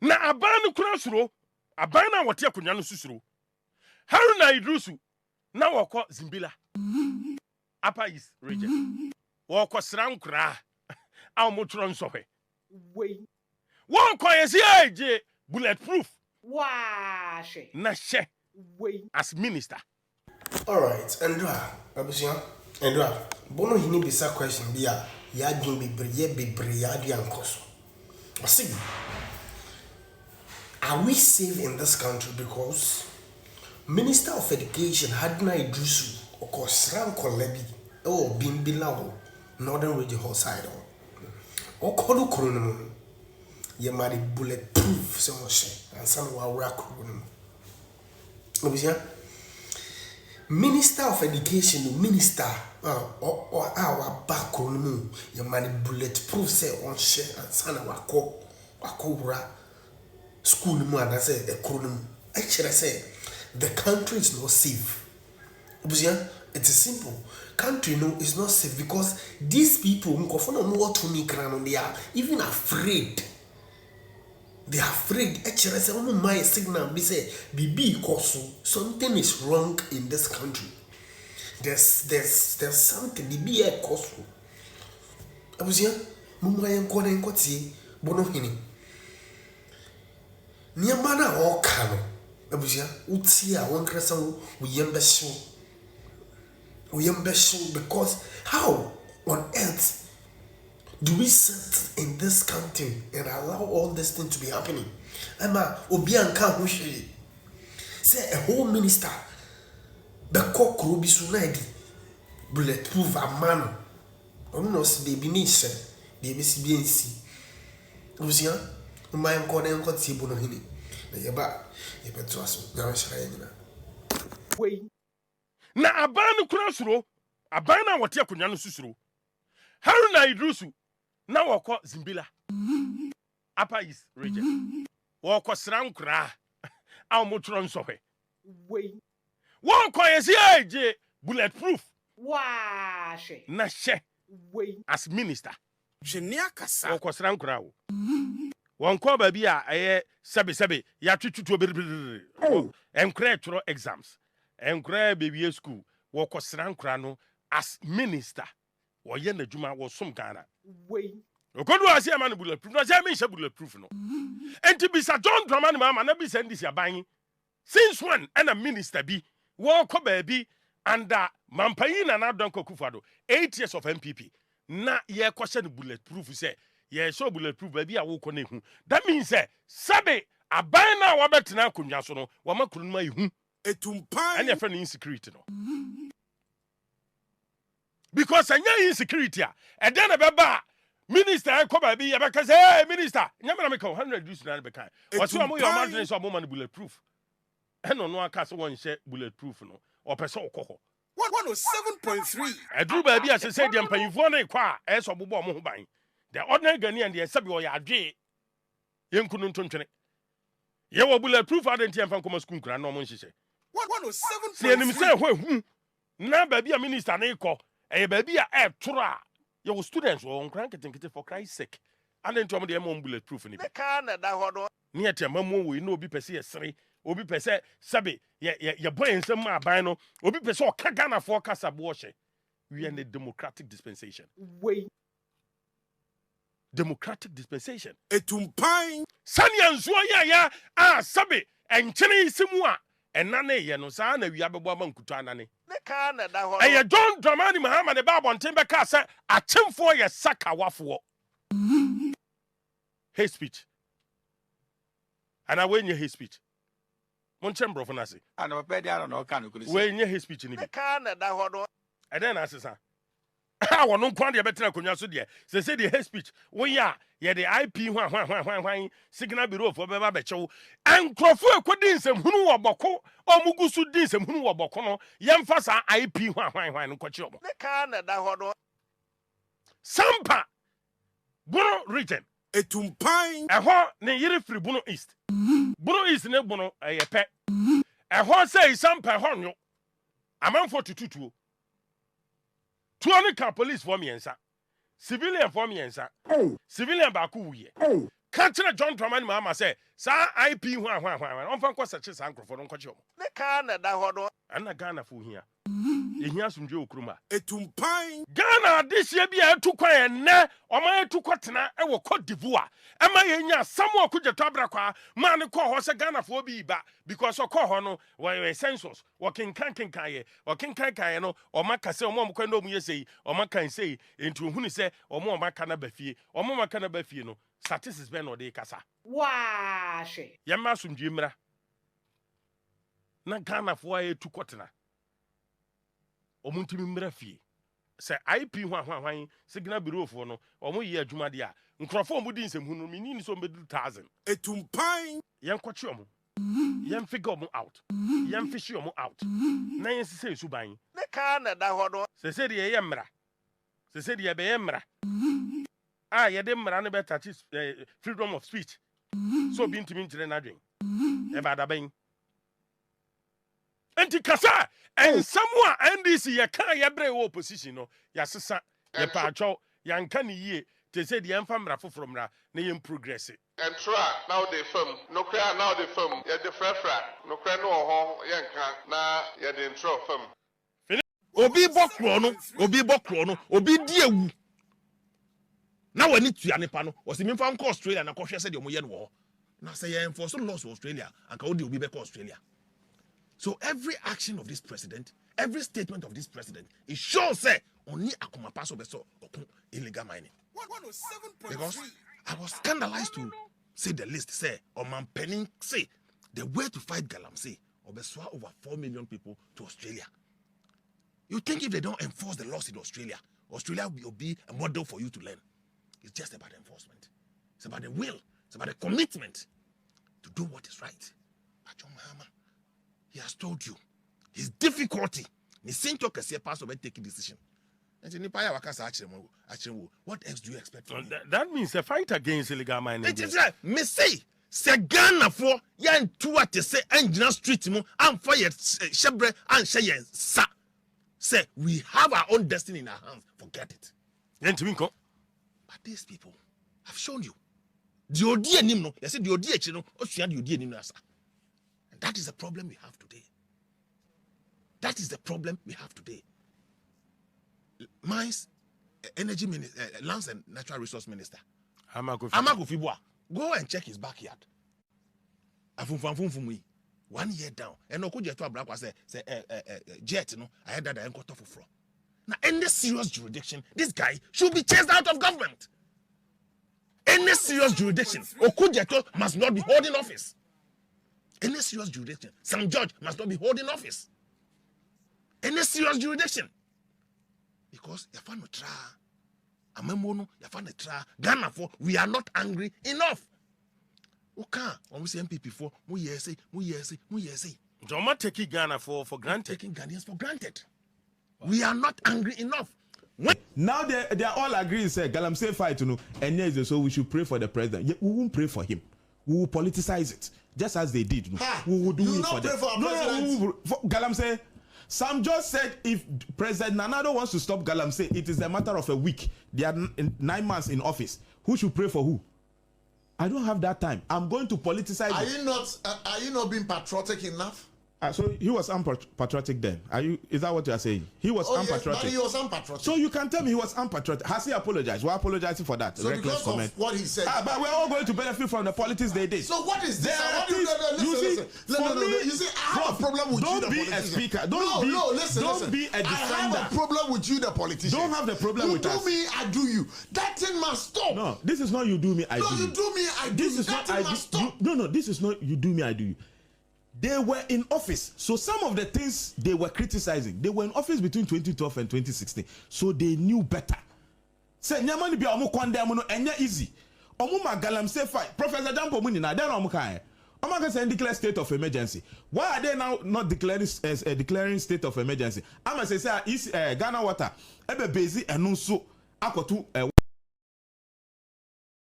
Na aban no kura suro, aban na wote akonya no susuro. Haruna Idrusu na woko Zimbila. Upper East region. Woko Srankra. Aw motro nsohwe. Woko yesi aje bulletproof. Wash. Na she as minister. All right, N0t, Abusia, N0t. Bono hini bisa question biya ya dwun bebre ya dwan koso. See, are we safe in this country because Minister of Education N0t Idrusu or Sranko Lebi or Bimbilawo Northern Region whole side or Kodu Kronomo ye mari bulletproof so much and some wa kronomo. Abusia, Minister of Education, Minister or our back kronomo ye mari bulletproof say on share and sana wakora school mu and say a kronomo. Actually say the country is not safe. It is simple. Country no is not safe because these people they are even afraid. They are afraid. Actually, say my signal be say BB koso something is wrong in this country. There's something BB koso. Abusia mumma yenko na yenko tie bono hini. Niamba na o kano. Abusia utia won kresa wo yembeso because how on earth do we sit in this country and allow all this thing to be happening? Emma obianka ho hwe say a whole minister the kokro bi sunadi bulletproof a man no se be ni se be si bi ensi obusia mma yenko na yenko tie bono hini na yeba to aso na shara yina Na aban no kura suro, aban na wote akonya no susuro. Haruna Idrusu na woko Zimbila. Upper East region. Woko Srankra. Aw motro nsohwe. Woko yesi aje bulletproof. Wash. Na she as minister. Jenia kasa. Woko Srankra wo. Wonko ba bi a sebe ya twetwuto beribiri. Enkra tro exams. Enkra baby school woko Srankra no as minister. Wo ye na djuma wo som Ghana. Okodu Asem man bulletproof. No say me she bulletproof no. Enti bisa John Dramani Mahama na bisa ndisi aban. Since when and a minister be woko baby under Mampayi na Don Kokufado 8 years of MPP. Na ye question bulletproof say ye so bulletproof baby a wo ko na hu. That means say sabe aban na wa betina akonwa so no wa makuru ma hu. Etumpan And your friend insecurity no. Because anya insecurity and then a baba minister come by be say hey minister nyame make 100 use na be kan. What you am your man so am bulletproof. And no aka so one share bulletproof no. Or person okoko. 107.3. Edru ba bi ase say dey mpanyifo na ikwa e so bobo mo ho ban. The ordinary Ghanaian dey sabi o ya adwe yenkunu ntontwene. Ye wo bulletproof adenti emfa nkoma school kra na o mo nhihye. 107.3. See enim say hwe na ba bia minister na ikọ e ba bia e toro a your students won kran ketenkete for Christ's sake and then to am dey mo bulletproof ni Me kan na da ho no. ne etem mamu we na obi pese ye sere obi pese sabe ye boy ensem ma ban no obi pese o ka Ghana for kasa bo hye we are in a democratic dispensation Etumpan sania nso ya sabe enkyene isimu a enane ye no sa na wi abebo amankutu anane me kan na da ho. Eye John Dramani Mahama ne ba bonten be ka se achemfo ye saka wafo hate speech ana when you hate speech mon chembro for nase Ana pe dia na o kan ko when you hate speech ni bi me kan na da ho no. and then asesa ah wono kwan de betena konwa so de se de hate speech wo ya ye de IP hwan signal bureau for be ba bechew enkrofo ekodi nsem wo boko omugusu di nsem wo boko no yemfa sa IP hwan no kwachi obo Me kan na da ho no. Sampa Bono region Etumpan eho ne yiri free Bono East ne Bono eyepe eho say Sampa ho nyo amanfo tututuo tuo ne ka police for miensa civilian for miensa civilian ba ku wuye Catcher John Dramani Mahama say, Sa IP one, on Fanco such as uncle for Uncle Joe. Ne kan na da hɔ no. And a Ghana for here. In here some Joe Kruma. Etumpan. Ghana this year be a 2 quiet ne, or my 2 quatina, I will Cote d'Ivoire. Am I in ya? Someone could tabra man call horse Ghana for be back because of Cohono, where essentials, walking canking kaye, or king kakayano, or Macase, or Mom Kando say, or Macan say, into who say, or more Macana Befi, or more Macana Befino, statistics ben or de Casa. Wash. Yamasum Jimra. Na Ghana for a 2 quatina. Omuntimi mrafi se IP hwan signal bureau for no omo ye adwuma de a nkrofo mu din sem hunu mi ni so medu 1000 Etumpan. yen kwachi omo yen figure omo out yen fish omo out na yen sese suban Ne kan na da hɔ no. sese de ye mra sese de be ye mra ah ye de mra no better freedom of speech so bi ntimi ntire na dwen e ba da ben enti kasa and somewhere NDC ye kan ye bre opposition no ya sesa ye pa atwo yan kan ye te say the emfa mra foforo mra na ye progress N0t now they film. No cry now they film. Yeah, the frefra. No cry no ho yanka na yeah the N0t film. Obi bokro no, obi di ewu. Na wani tua nipa no, o se memfa nko Australia na kohwe se de omo ye no ho. Na say ye enforce laws of Australia, anka odi obi be ko Australia. So every action of this president, every statement of this president, it shows say only akoma paso beso illegal mining. Because I was scandalized to say the list say Oman Penning say the way to fight Galamsey or beswa over 4 million people to Australia. You think if they don't enforce the laws in Australia, Australia will be a model for you to learn. It's just about enforcement. It's about the will. It's about the commitment to do what is right. But John Mahama, he has told you his difficulty. Taking decision. What else do you expect from him? That means a fight against illegal mining. It is right. Me say Ghana for yan tuwa te say engine street mo and for ye shebre and shey sa. Say we have our own destiny in our hands. Forget it. But these people have shown you. The odi enim no, you say the odi echi no, osua the odi enim no asa. And that is the problem we have today. That is the problem we have today. Mines, energy minister, lands and natural resource minister. Amago go and check his backyard. 1 year down. And no could you to black was say jet no. I had that I got off from. Now any serious jurisdiction, this guy should be chased out of government. Any serious jurisdiction, Okujeto must not be holding office. Any serious jurisdiction, some judge must not be holding office. Any serious jurisdiction. Because you find no try. Amemono, you find a try. Ghana for we are not angry enough. Okay, when we say MPP for mu yesi. Don't take Ghana for granted. Taking Ghanaians for granted. We are not angry enough. Now they are all agreeing say Galamsey fight and yes, so we should pray for the president. We won't pray for him. We will politicize it just as they did. We will do it for them. For Galamsey. Sam just said if President Nanado wants to stop Galamsey, it is a matter of a week. They are 9 months in office. Who should pray for who? I don't have that time. I'm going to politicize. Are you not being patriotic enough? So he was unpatriotic then. Is that what you are saying? He was unpatriotic. Yes, he was unpatriotic. So you can tell me he was unpatriotic. Has he apologized? We're apologizing for that. So reckless because comment. of what he said. But we're all going to benefit from the politics they did. So what is this? Listen. You see, I have a problem with you, the politician. Don't be a speaker. Listen. Don't be a defender. I have a problem with you, the politician. Don't have the problem with us. You do me, I do you. That thing must stop. No, this is not you do me, I do you. No, you do me, I do you. That thing must stop. No, this is not you do me, I do you. They were in office. So some of the things they were criticizing, they were in office between 2012 and 2016. So they knew better. Say, nyamani bi omo kwanda mo no enye easy. Omo ma Galamsey fight. Professor Jampo Munina, then omo kan. Omo can say declare state of emergency. Why are they now not declaring state of emergency? I'ma say Ghana water ebe bezi enunso akotu